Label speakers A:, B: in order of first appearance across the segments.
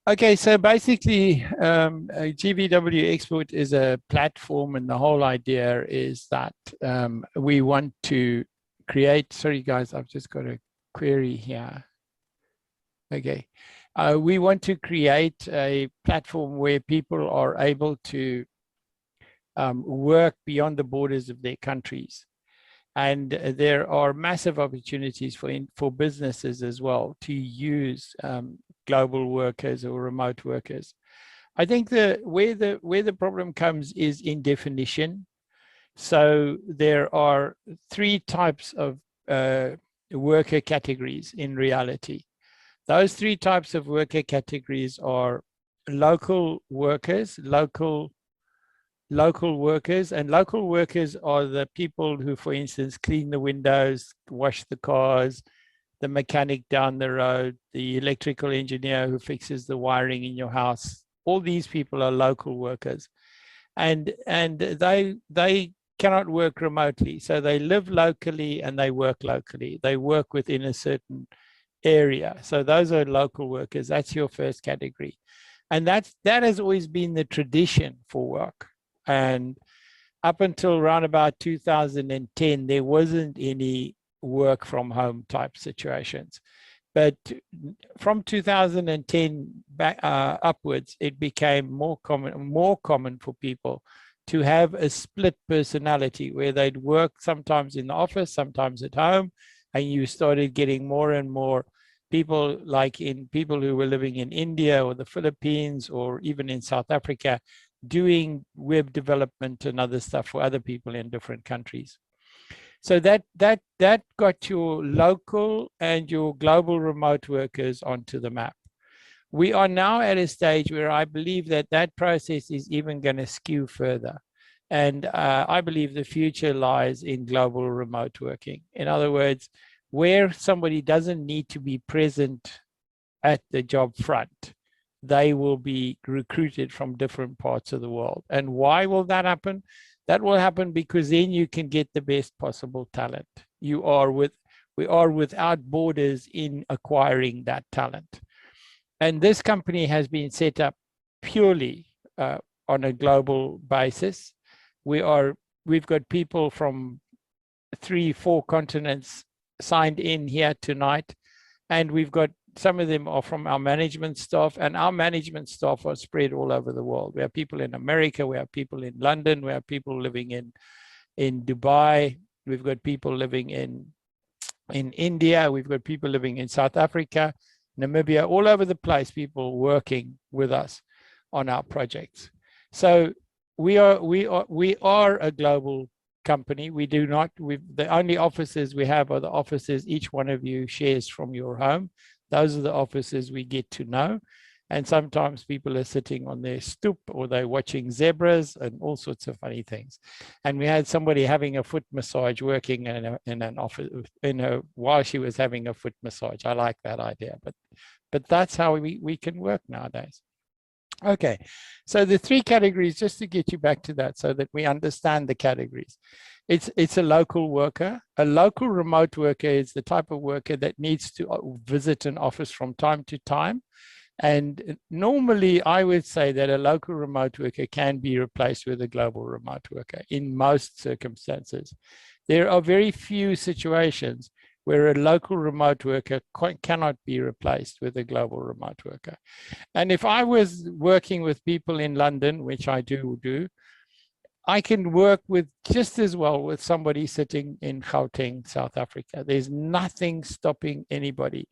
A: Okay, so basically, GVW Export is a platform, and the whole idea is that we want to create. Sorry, guys, I've just got a query here. Okay, we want to create a platform where people are able to work beyond the borders of their countries. And there are massive opportunities for businesses as well to use global workers or remote workers. I think where the problem comes is in definition. So there are three types of worker categories in reality. Those three types of worker categories are local workers, local workers, and local workers are the people who, for instance, clean the windows, wash the cars, the mechanic down the road, the electrical engineer who fixes the wiring in your house. All these people are local workers, and they cannot work remotely. So they live locally and they work locally. They work within a certain area. So those are local workers. That's your first category. And that has always been the tradition for work. And up until around about 2010, there wasn't any work from home type situations. But from 2010 back, upwards, it became more common for people to have a split personality where they'd work sometimes in the office, sometimes at home, and you started getting more and more people people who were living in India or the Philippines or even in South Africa doing web development and other stuff for other people in different countries. So that got your local and your global remote workers onto the map. We are now at a stage where I believe that process is even going to skew further. And I believe the future lies in global remote working. In other words, where somebody doesn't need to be present at the job front, they will be recruited from different parts of the world. And why will that happen? That will happen because then you can get the best possible talent. We are without borders in acquiring that talent. And this company has been set up purely on a global basis. We've got people from 3-4 continents signed in here tonight, and we've got some of them are from our management staff, and our management staff are spread all over the world. We have people in America, we have people in London, we have people living in Dubai, we've got people living in India, we've got people living in South Africa, Namibia, all over the place, people working with us on our projects. So we are a global company. The only offices we have are the offices each one of you shares from your home. Those are the offices we get to know. And sometimes people are sitting on their stoop or they're watching zebras and all sorts of funny things. And we had somebody having a foot massage working in an office while she was having a foot massage. I like that idea, but that's how we can work nowadays. Okay, so the three categories, just to get you back to that so that we understand the categories. It's a local worker. A local remote worker is the type of worker that needs to visit an office from time to time. And normally I would say that a local remote worker can be replaced with a global remote worker in most circumstances. There are very few situations where a local remote worker cannot be replaced with a global remote worker. And if I was working with people in London, which I do, I can work with just as well with somebody sitting in Gauteng, South Africa. There's nothing stopping anybody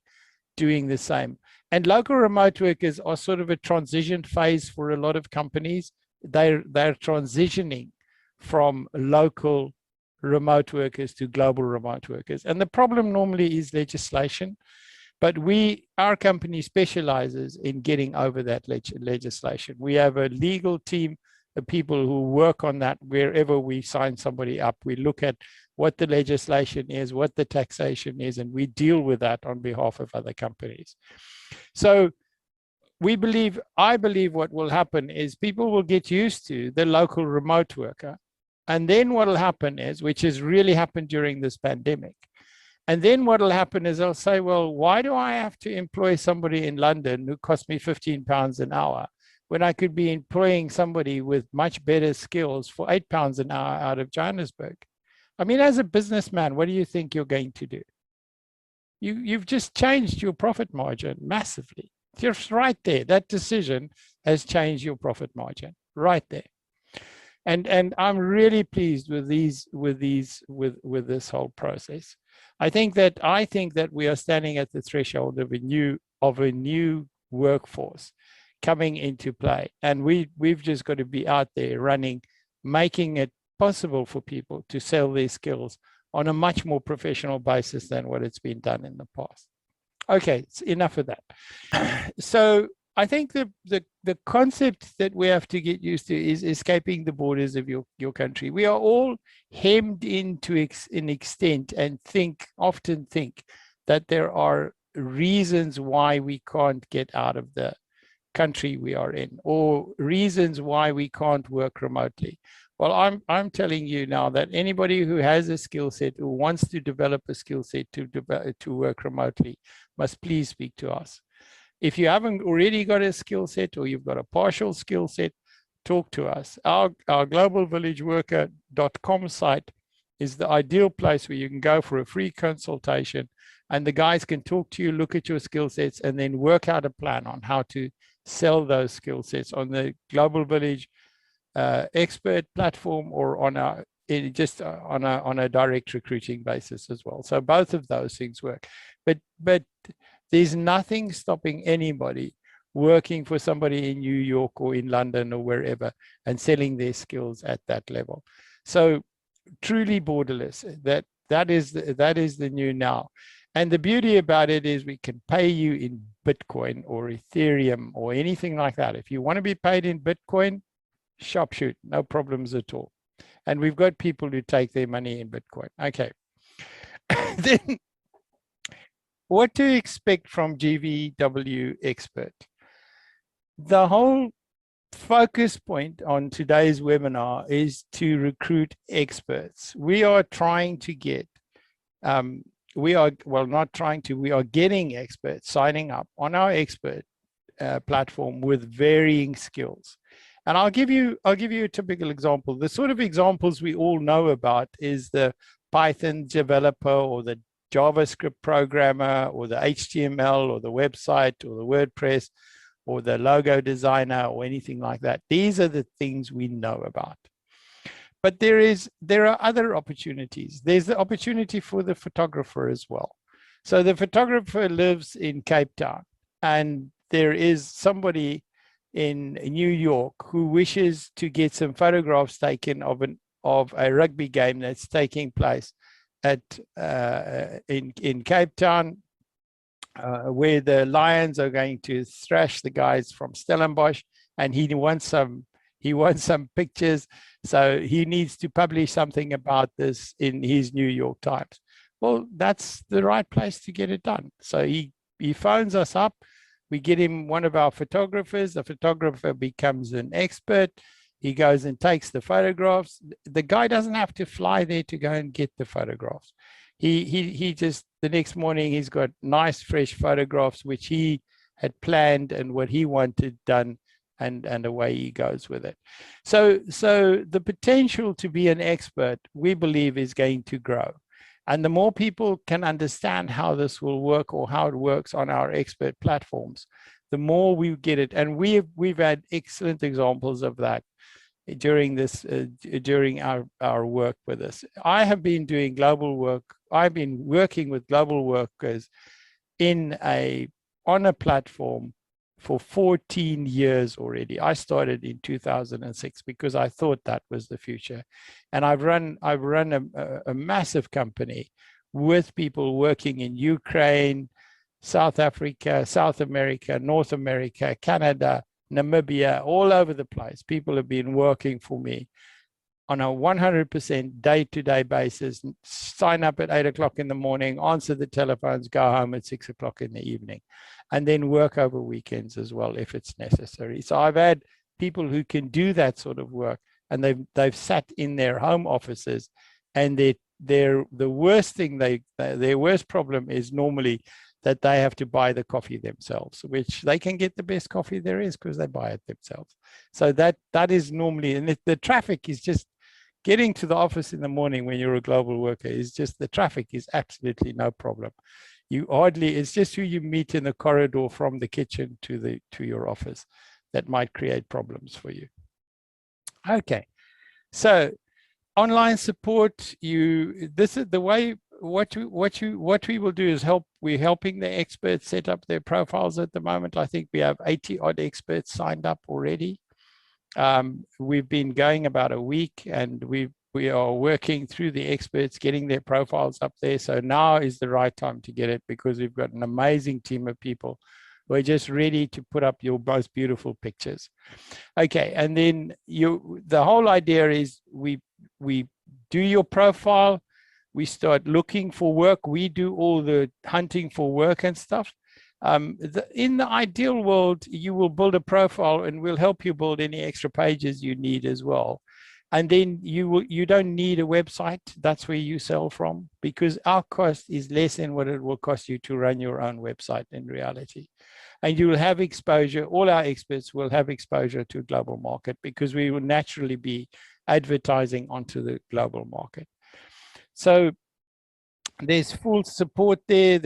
A: doing the same. And local remote workers are sort of a transition phase for a lot of companies. They're transitioning from local remote workers to global remote workers. And the problem normally is legislation, but our company specializes in getting over that legislation. We have a legal team of people who work on that wherever we sign somebody up. We look at what the legislation is, what the taxation is, and we deal with that on behalf of other companies. So I believe what will happen is people will get used to the local remote worker. And then what will happen is, which has really happened during this pandemic, And then what will happen is they'll say, well, why do I have to employ somebody in London who costs me £15 an hour when I could be employing somebody with much better skills for £8 an hour out of Johannesburg? I mean, as a businessman, what do you think you're going to do? You've just changed your profit margin massively. Just right there, that decision has changed your profit margin right there. And I'm really pleased with this whole process. I think that we are standing at the threshold of a new workforce coming into play, and we've just got to be out there running, making it possible for people to sell their skills on a much more professional basis than what it's been done in the past. Okay, it's enough of that. So I think the concept that we have to get used to is escaping the borders of your country. We are all hemmed into an extent and often think that there are reasons why we can't get out of the country we are in, or reasons why we can't work remotely. Well, I'm telling you now that anybody who has a skill set, who wants to develop a skill set to work remotely, must please speak to us. If you haven't already got a skill set, or you've got a partial skill set, talk to us. Our globalvillageworker.com site is the ideal place where you can go for a free consultation, and the guys can talk to you, look at your skill sets, and then work out a plan on how to sell those skill sets on the Global Village expert platform, or on a direct recruiting basis as well. So both of those things work. But there's nothing stopping anybody working for somebody in New York or in London or wherever and selling their skills at that level. So truly borderless. That is the new now. And the beauty about it is we can pay you in Bitcoin or Ethereum or anything like that. If you want to be paid in Bitcoin, sharp shoot, no problems at all. And we've got people who take their money in Bitcoin. Okay. Then what to expect from GVW Expert? The whole focus point on today's webinar is to recruit experts. We are trying to get, we are getting experts signing up on our expert platform with varying skills. And I'll give you a typical example. The sort of examples we all know about is the Python developer, or the JavaScript programmer, or the HTML, or the website, or the WordPress, or the logo designer, or anything like that. These are the things we know about. But there are other opportunities. There's the opportunity for the photographer as well. So the photographer lives in Cape Town, and there is somebody in New York who wishes to get some photographs taken of a rugby game that's taking place in Cape Town, where the Lions are going to thrash the guys from Stellenbosch, and he wants some pictures, so he needs to publish something about this in his New York Times. Well, that's the right place to get it done. So he phones us up. We get him one of our photographers. The photographer becomes an expert. He goes and takes the photographs. The guy doesn't have to fly there to go and get the photographs. He just, the next morning, he's got nice, fresh photographs, which he had planned and what he wanted done, and away he goes with it. So the potential to be an expert, we believe, is going to grow. And the more people can understand how this will work, or how it works on our expert platforms, the more we get it. And we've had excellent examples of that during our work with this. I have been doing global work. I've been working with global workers on a platform for 14 years already. I started in 2006 because I thought that was the future. And I've run a massive company with people working in Ukraine, South Africa, South America, North America, Canada, Namibia, all over the place. People have been working for me on a 100% day-to-day basis. Sign up at 8 o'clock in the morning, answer the telephones, go home at 6 o'clock in the evening, and then work over weekends as well if it's necessary. So I've had people who can do that sort of work, and they've sat in their home offices, and the worst thing their worst problem is normally that they have to buy the coffee themselves, which they can get the best coffee there is because they buy it themselves. So that is normally, and the traffic is just getting to the office in the morning when you're a global worker is just, the traffic is absolutely no problem. You hardly, it's just who you meet in the corridor from the kitchen to your office that might create problems for you. Okay, so online support, this is the way. What we will do is we're helping the experts set up their profiles at the moment. I think we have 80 odd experts signed up already. We've been going about a week, and we are working through the experts, getting their profiles up there. So now is the right time to get it, because we've got an amazing team of people who are just ready to put up your most beautiful pictures. Okay, and then the whole idea is we do your profile, we start looking for work, we do all the hunting for work and stuff. In the ideal world, you will build a profile and we'll help you build any extra pages you need as well. And then you don't need a website. That's where you sell from, because our cost is less than what it will cost you to run your own website in reality. And you will have exposure, all our experts will have exposure to global market, because we will naturally be advertising onto the global market. So there's full support there.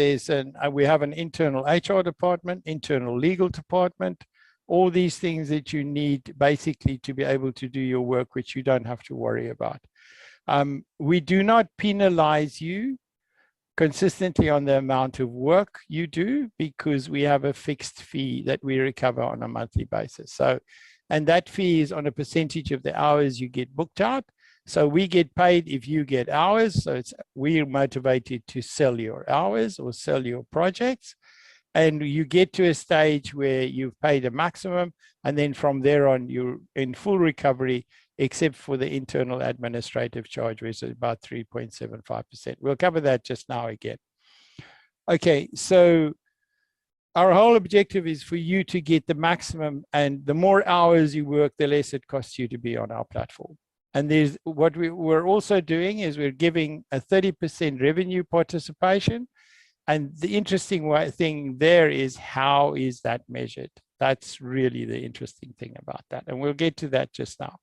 A: We have an internal HR department, internal legal department, all these things that you need basically to be able to do your work, which you don't have to worry about. We do not penalize you consistently on the amount of work you do, because we have a fixed fee that we recover on a monthly basis. So, and that fee is on a percentage of the hours you get booked out. So we get paid if you get hours. So we're motivated to sell your hours or sell your projects. And you get to a stage where you've paid a maximum, and then from there on, you're in full recovery, except for the internal administrative charge, which is about 3.75%. We'll cover that just now again. Okay, so our whole objective is for you to get the maximum, and the more hours you work, the less it costs you to be on our platform. And there's what we're also doing is we're giving a 30% revenue participation. And the interesting thing there is, how is that measured? That's really the interesting thing about that. And we'll get to that just now.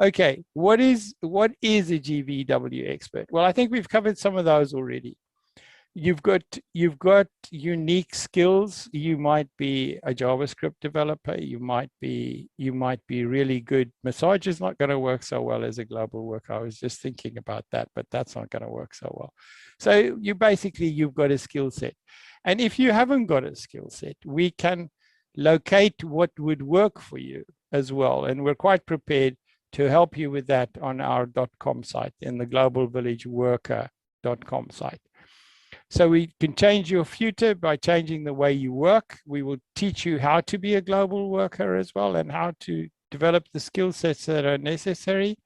A: Okay, what is a GVW expert? Well, I think we've covered some of those already. You've got unique skills. You might be a JavaScript developer. You might be really good. Massage is not going to work so well as a global worker. I was just thinking about that, but that's not going to work so well. So you've got a skill set. And if you haven't got a skill set, we can locate what would work for you as well. And we're quite prepared to help you with that on our .com site, in the globalvillageworker.com site. So we can change your future by changing the way you work. We will teach you how to be a global worker as well, and how to develop the skill sets that are necessary.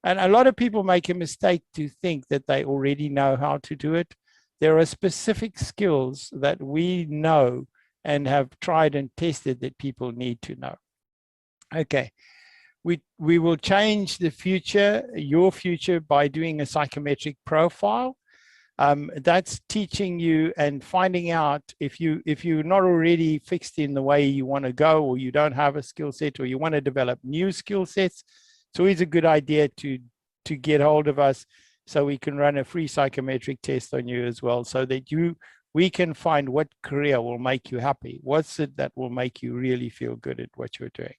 A: And a lot of people make a mistake to think that they already know how to do it. There are specific skills that we know and have tried and tested that people need to know. Okay. We will change the future, your future, by doing a psychometric profile. That's teaching you and finding out if you're not already fixed in the way you want to go, or you don't have a skill set, or you want to develop new skill sets. It's always a good idea to get hold of us, so we can run a free psychometric test on you as well, so that we can find what career will make you happy. What's it that will make you really feel good at what you're doing?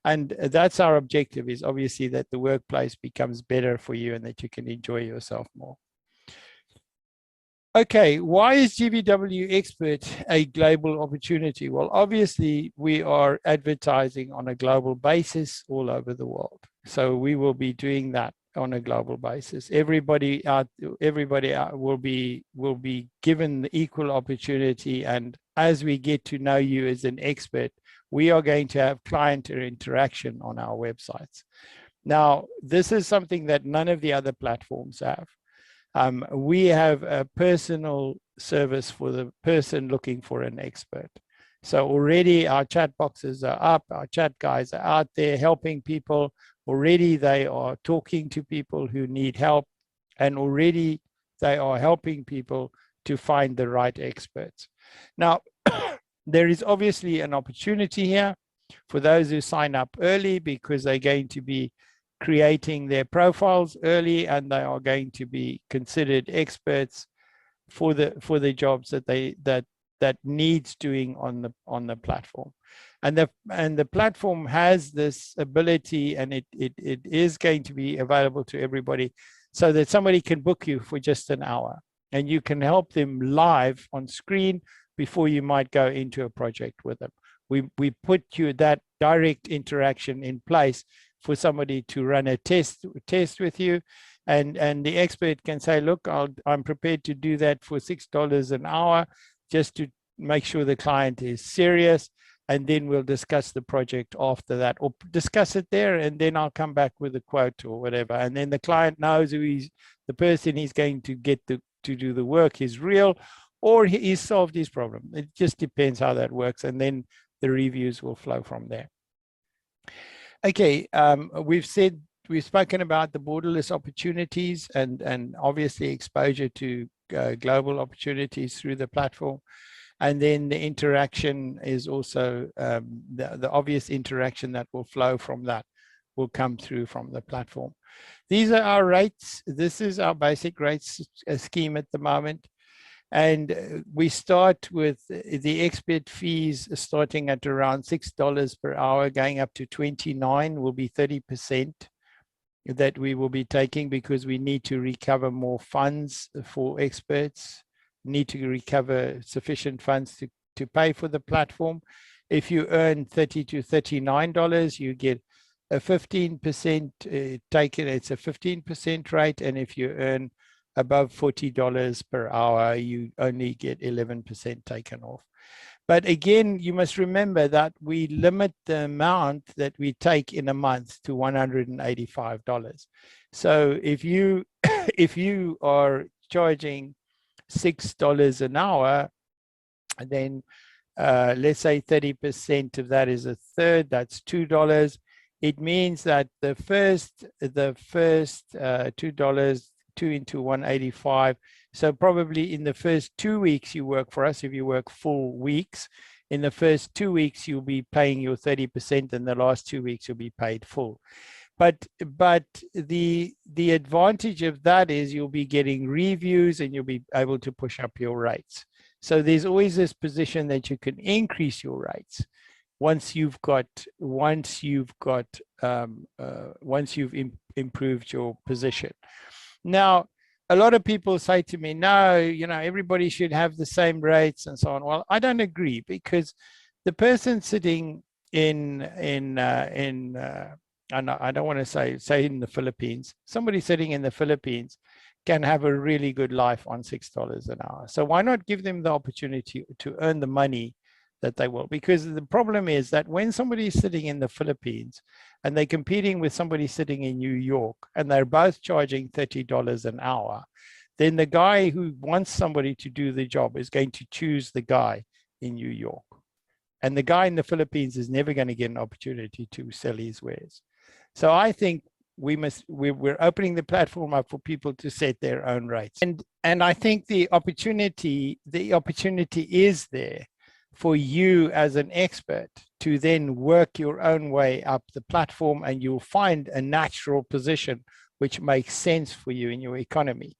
A: And that's our objective, is obviously that the workplace becomes better for you and that you can enjoy yourself more. Okay, why is GVW Expert a global opportunity? Well, obviously we are advertising on a global basis all over the world. So we will be doing that on a global basis. Everybody will be given the equal opportunity. And as we get to know you as an expert, we are going to have client interaction on our websites. Now, this is something that none of the other platforms have. We have a personal service for the person looking for an expert. So already our chat boxes are up, our chat guys are out there helping people. Already they are talking to people who need help. and already they are helping people to find the right experts. Now, there is obviously an opportunity here for those who sign up early, because they're going to be creating their profiles early, and they are going to be considered experts for the jobs that needs doing on the platform. And the platform has this ability, and it is going to be available to everybody, so that somebody can book you for just an hour, and you can help them live on screen before you might go into a project with them. We put you that direct interaction in place for somebody to run a test with you, and the expert can say, look, I'm prepared to do that for $6 an hour, just to make sure the client is serious, and then we'll discuss the project after that, or discuss it there, and then I'll come back with a quote or whatever, and then the client knows who the person he's going to get to do the work is real, or he's solved his problem. It just depends how that works, and then the reviews will flow from there. Okay, we've spoken about the borderless opportunities, and obviously exposure to global opportunities through the platform. And then the interaction is also the obvious interaction that will flow from that will come through from the platform. These are our rates. This is our basic rates scheme at the moment. And we start with the expert fees starting at around $6 per hour, going up to 29 will be 30% that we will be taking, because we need to recover more funds for experts, need to recover sufficient funds to pay for the platform. If you earn $30 to $39, you get a 15% taken. It's a 15% rate. And if you earn above $40 per hour, you only get 11% taken off. But again, you must remember that we limit the amount that we take in a month to $185. So if you if you are charging $6 an hour, then let's say 30% of that is a third, that's $2. It means that the first $2, 2 into 185. So probably in the first 2 weeks you work for us, if you work full weeks, in the first 2 weeks you'll be paying your 30%, and the last 2 weeks you'll be paid full. But the advantage of that is you'll be getting reviews, and you'll be able to push up your rates. So there's always this position that you can increase your rates once you've improved your position. Now, a lot of people say to me, no, everybody should have the same rates and so on. Well, I don't agree, because the person sitting in and I don't want to say in the Philippines, somebody sitting in the Philippines can have a really good life on $6 an hour. So why not give them the opportunity to earn the money that they will? Because the problem is that when somebody is sitting in the Philippines and they're competing with somebody sitting in New York, and they're both charging $30 an hour, then the guy who wants somebody to do the job is going to choose the guy in New York. And the guy in the Philippines is never going to get an opportunity to sell his wares. So I think we're opening the platform up for people to set their own rates. And I think the opportunity is there for you as an expert to then work your own way up the platform, and you'll find a natural position which makes sense for you in your economy.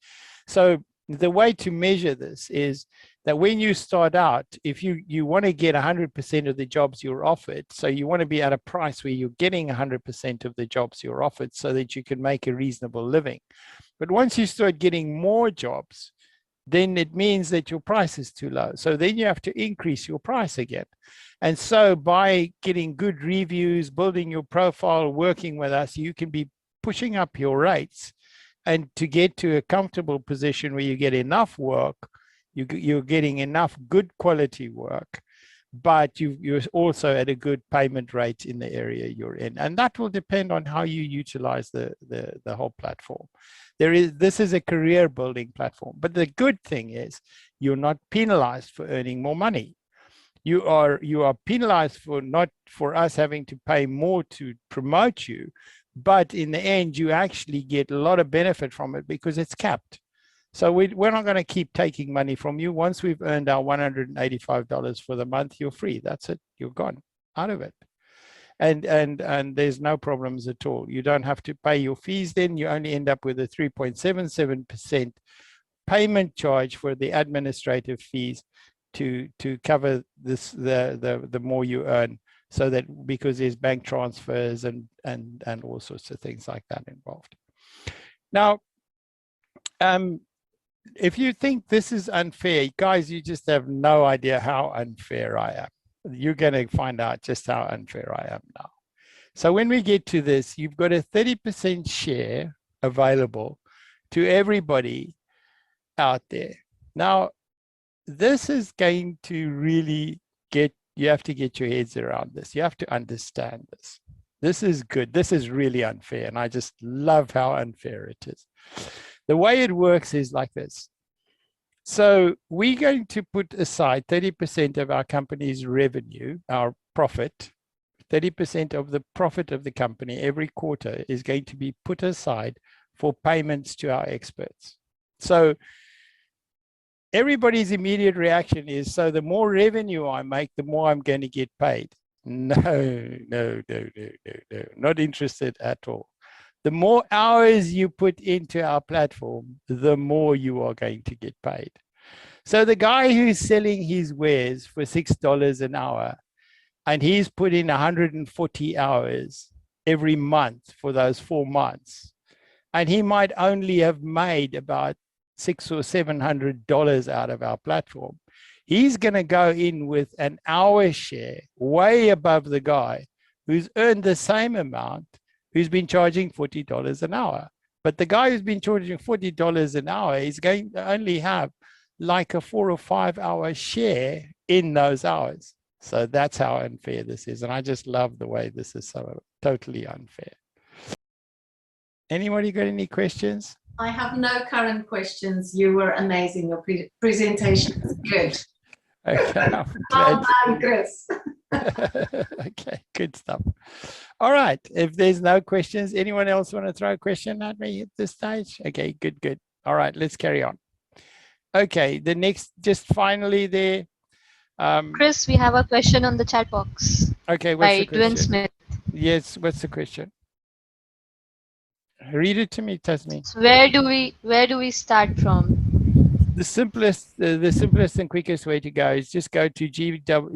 A: So the way to measure this is that when you start out, if you want to get 100% of the jobs you're offered, so you want to be at a price where you're getting 100% of the jobs you're offered so that you can make a reasonable living. But once you start getting more jobs, then it means that your price is too low. So then you have to increase your price again. And so by getting good reviews, building your profile, working with us, you can be pushing up your rates, and to get to a comfortable position where you get enough work, you're getting enough good quality work, but you're also at a good payment rate in the area you're in. And that will depend on how you utilize the whole platform. This is a career building platform, but the good thing is you're not penalized for earning more money. You are penalized for us having to pay more to promote you, but in the end, you actually get a lot of benefit from it because it's capped. So we're not going to keep taking money from you. Once we've earned our $185 for the month, you're free. That's it. You're gone out of it. And there's no problems at all. You don't have to pay your fees then. You only end up with a 3.77% payment charge for the administrative fees to cover this, the more you earn, so that because there's bank transfers and all sorts of things like that involved. Now, if you think this is unfair, guys, you just have no idea how unfair I am. You're going to find out just how unfair I am now. So when we get to this, you've got a 30% share available to everybody out there. Now, this is going to really you have to get your heads around this. You have to understand this. This is good. This is really unfair. And I just love how unfair it is. The way it works is like this. So we're going to put aside 30% of our company's revenue, our profit. 30% of the profit of the company every quarter is going to be put aside for payments to our experts. So everybody's immediate reaction is, so the more revenue I make, the more I'm going to get paid. No, not interested at all. The more hours you put into our platform, the more you are going to get paid. So the guy who's selling his wares for $6 an hour, and he's put in 140 hours every month for those 4 months, and he might only have made about $600 or $700 out of our platform. He's going to go in with an hour share way above the guy who's earned the same amount, who's been charging $40 an hour. But the guy who's been charging $40 an hour is going to only have like a 4 or 5 hour share in those hours. So that's how unfair this is. And I just love the way this is so totally unfair. Anybody got any questions?
B: I have no current questions. You were amazing. Your presentation is good.
A: Okay,
B: Well done, Chris.
A: Okay, good stuff. All right, if there's no questions, anyone else want to throw a question at me at this stage? Okay, good. All right, let's carry on. Okay, the next, just finally there.
C: Chris, we have a question on the chat box.
A: Okay, what's the question?
C: Dwayne Smith.
A: Yes, what's the question? Read it to me, Tasmi.
C: So where do we start from?
A: The simplest and quickest way to go is just go to gvw.expert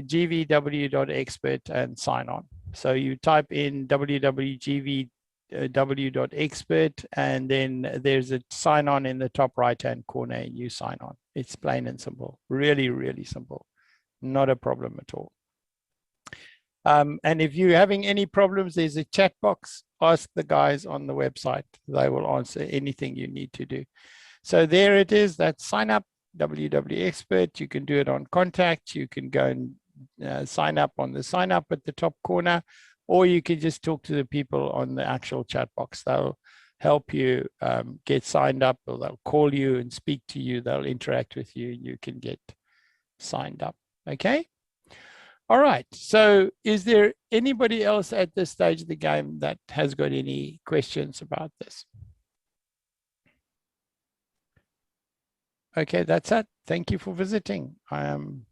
A: and sign on. So you type in www.gvw.expert, and then there's a sign on in the top right hand corner, and you sign on. It's plain and simple, really simple, not a problem at all. And if you're having any problems, there's a chat box. Ask the guys on the website. They will answer anything you need to do. So there it is. That's sign up, WW Expert. You can do it on contact. You can go and sign up on the sign up at the top corner, or you can just talk to the people on the actual chat box. They'll help you get signed up, or they'll call you and speak to you. They'll interact with you. You can get signed up. Okay. All right. So is there anybody else at this stage of the game that has got any questions about this? Okay, that's it. Thank you for visiting. I'm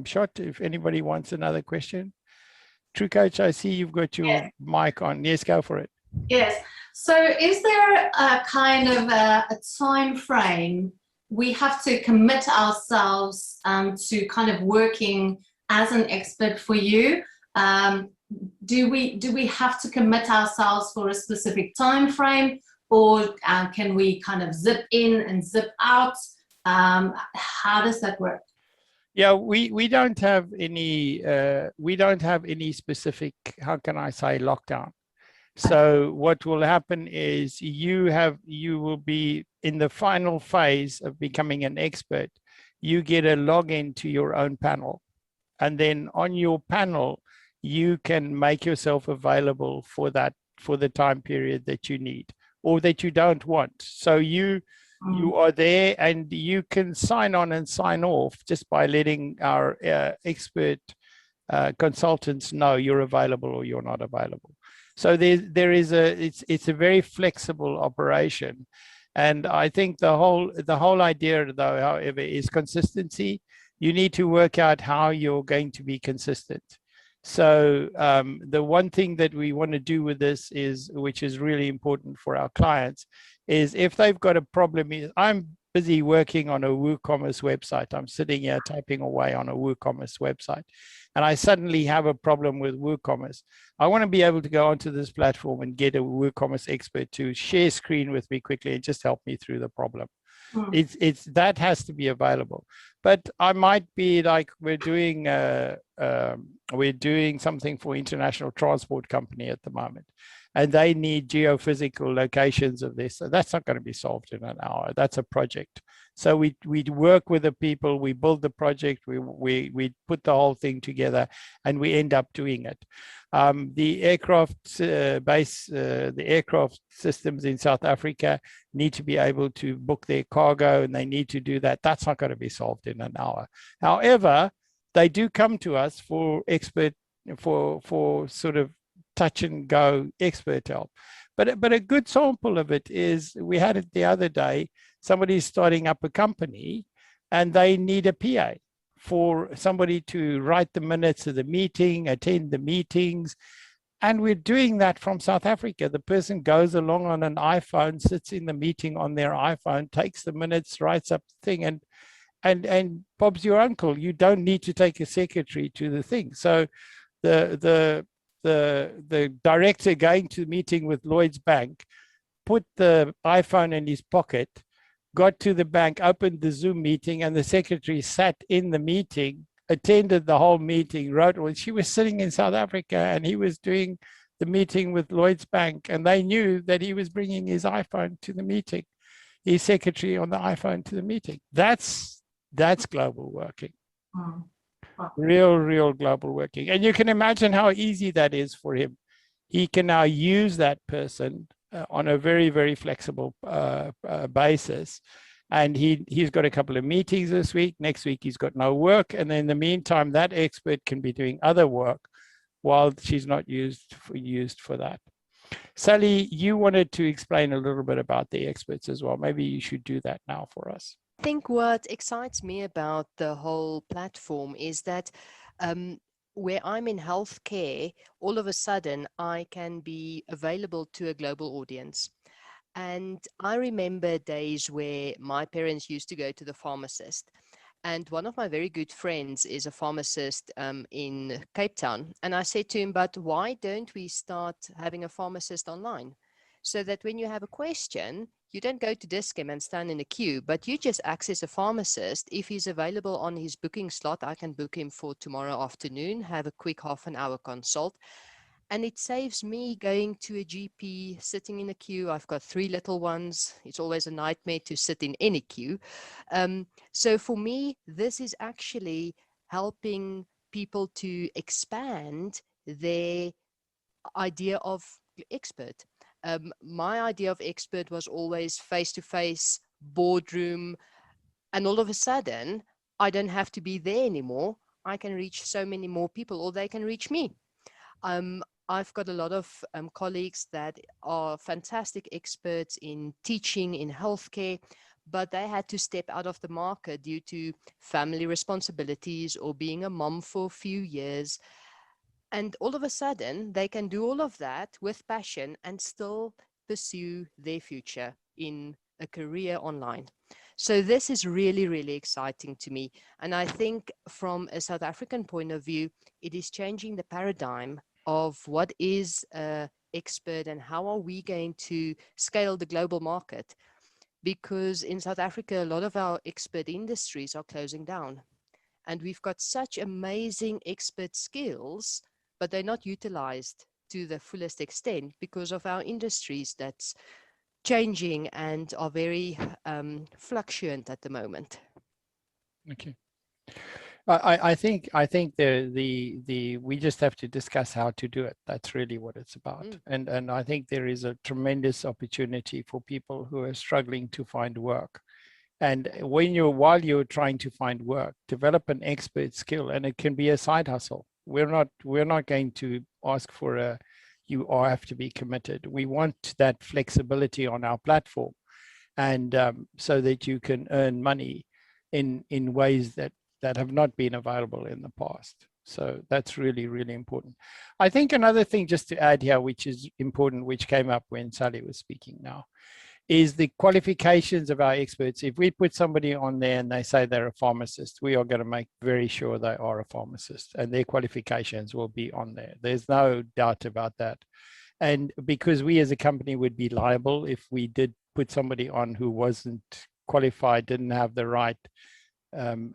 A: shot. If anybody wants another question. True Coach, I see you've got your mic on. Yes, go for it.
B: Yes. So is there a kind of a time frame we have to commit ourselves to kind of working as an expert for you? Do we have to commit ourselves for a specific time frame, or can we kind of zip in and zip out? How does that work?
A: Yeah, we don't have any specific, how can I say, lockdown. So what will happen is you will be in the final phase of becoming an expert. You get a login to your own panel, and then on your panel you can make yourself available for the time period that you need or that you don't want. So you are there, and you can sign on and sign off just by letting our expert consultants know you're available or you're not available. So it's a very flexible operation. And I think the whole idea, though, however, is consistency. You need to work out how you're going to be consistent. So the one thing that we want to do with this is, which is really important for our clients, is if they've got a problem, I'm busy working on a WooCommerce website. I'm sitting here typing away on a WooCommerce website, and I suddenly have a problem with WooCommerce. I want to be able to go onto this platform and get a WooCommerce expert to share screen with me quickly and just help me through the problem. It's that has to be available. But I might be like, we're doing something for international transport company at the moment, and they need geophysical locations of this. So that's not going to be solved in an hour. That's a project. So we work with the people, we build the project, we put the whole thing together, and we end up doing it. The aircraft the aircraft systems in South Africa need to be able to book their cargo, and they need to do that. That's not going to be solved in an hour. However, they do come to us for for sort of touch and go expert help. But a good sample of it is, we had it the other day, somebody's starting up a company and they need a PA for somebody to write the minutes of the meeting, attend the meetings. And we're doing that from South Africa. The person goes along on an iPhone, sits in the meeting on their iPhone, takes the minutes, writes up the thing, and Bob's your uncle. You don't need to take a secretary to the thing. So the director going to the meeting with Lloyd's Bank put the iPhone in his pocket, got to the bank, opened the Zoom meeting, and the secretary sat in the meeting, attended the whole meeting, wrote. Well, she was sitting in South Africa and he was doing the meeting with Lloyd's Bank, and they knew that he was bringing his iPhone to the meeting, his secretary on the iPhone to the meeting. That's global working. Real global working. And you can imagine how easy that is for him. He can now use that person on a very flexible basis. And he's got a couple of meetings this week. Next week, he's got no work. And in the meantime, that expert can be doing other work while she's not used for that. Sally, you wanted to explain a little bit about the experts as well. Maybe you should do that now for us.
D: I think what excites me about the whole platform is that where I'm in healthcare, all of a sudden I can be available to a global audience. And I remember days where my parents used to go to the pharmacist. And one of my very good friends is a pharmacist in Cape Town. And I said to him, but why don't we start having a pharmacist online? So that when you have a question, you don't go to Dis-Chem and stand in a queue, but you just access a pharmacist. If he's available on his booking slot, I can book him for tomorrow afternoon, have a quick half-an-hour consult. And it saves me going to a GP, sitting in a queue. I've got 3 little ones. It's always a nightmare to sit in any queue. So for me, this is actually helping people to expand their idea of expert. My idea of expert was always face-to-face, boardroom, and all of a sudden, I don't have to be there anymore. I can reach so many more people, or they can reach me. I've got a lot of colleagues that are fantastic experts in teaching, in healthcare, but they had to step out of the market due to family responsibilities or being a mom for a few years. And all of a sudden, they can do all of that with passion and still pursue their future in a career online. So this is really exciting to me. And I think from a South African point of view, it is changing the paradigm of what is an expert and how are we going to scale the global market. Because in South Africa, a lot of our expert industries are closing down. And we've got such amazing expert skills, but they're not utilized to the fullest extent because of our industries that's changing and are very fluctuant at the moment.
A: Okay. I think we just have to discuss how to do it. That's really what it's about. And I think there is a tremendous opportunity for people who are struggling to find work. And while you're trying to find work, develop an expert skill, and it can be a side hustle. We're not going to ask for a you all have to be committed. We want that flexibility on our platform, and so that you can earn money in ways that have not been available in the past. So that's really, really important. I think another thing just to add here, which is important, which came up when Sally was speaking now, is the qualifications of our experts. If we put somebody on there and they say they're a pharmacist, we are going to make very sure they are a pharmacist, and their qualifications will be on there. There's no doubt about that. And because we as a company would be liable if we did put somebody on who wasn't qualified, didn't have the right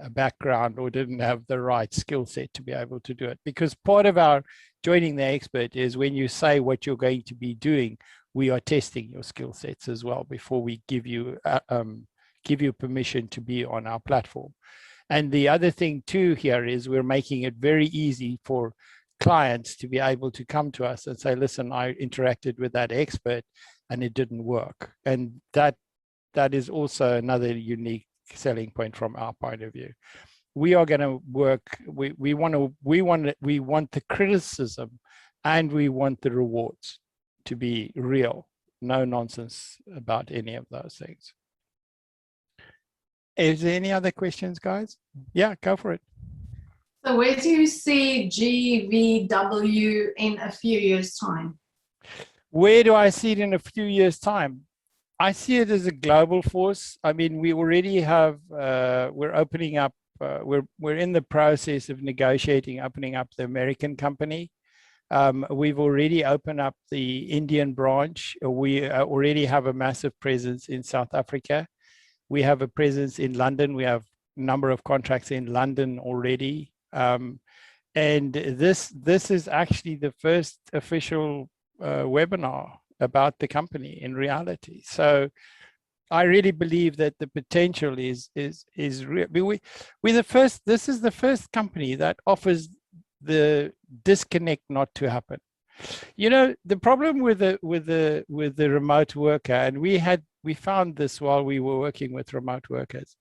A: background, or didn't have the right skill set to be able to do it. Because part of our joining the expert is when you say what you're going to be doing, we are testing your skill sets as well before we give you permission to be on our platform. And the other thing too here is we're making it very easy for clients to be able to come to us and say, listen, I interacted with that expert and it didn't work. And that is also another unique selling point from our point of view. We are going to work, we want the criticism and we want the rewards to be real. No nonsense about any of those things. Is there any other questions, guys? Yeah, go for it.
B: So where do you see GVW in a few years' time?
A: Where do I see it in a few years' time? I see it as a global force. I mean, we already have, we're opening up, we're in the process of negotiating, opening up the American company. We've already opened up the Indian branch. We already have a massive presence in South Africa. We have a presence in London. We have a number of contracts in London already. And this is actually the first official webinar about the company in reality. So I really believe that the potential is real. We're the first, this is the first company that offers the disconnect not to happen. You know, the problem with the remote worker, and we found this while we were working with remote workers.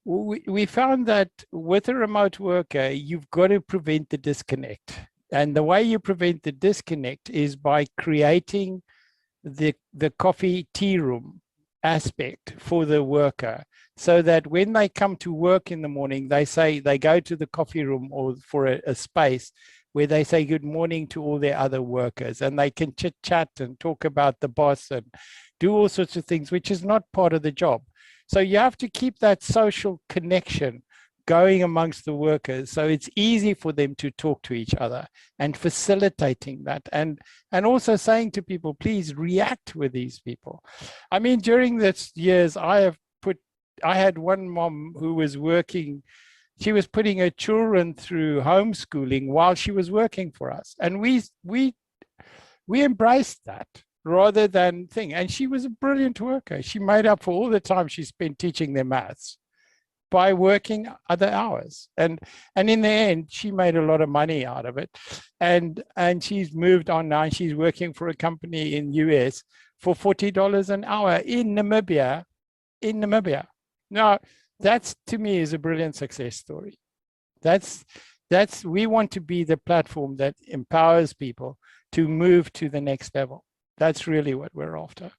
A: We found that with a remote worker, you've got to prevent the disconnect. And the way you prevent the disconnect is by creating the coffee tea room aspect for the worker, so that when they come to work in the morning, they say they go to the coffee room or for a space where they say good morning to all their other workers, and they can chit chat and talk about the boss and do all sorts of things, which is not part of the job. So you have to keep that social connection going amongst the workers, so it's easy for them to talk to each other, and facilitating that, and also saying to people, please react with these people. I mean, during this years, I had one mom who was working, she was putting her children through homeschooling while she was working for us, and we embraced that rather than thing. And she was a brilliant worker. She made up for all the time she spent teaching them maths by working other hours, and in the end she made a lot of money out of it, and she's moved on now, and she's working for a company in US for $40 an hour in Namibia. Now that's, to me, is a brilliant success story. That's we want to be the platform that empowers people to move to the next level. That's really what we're after.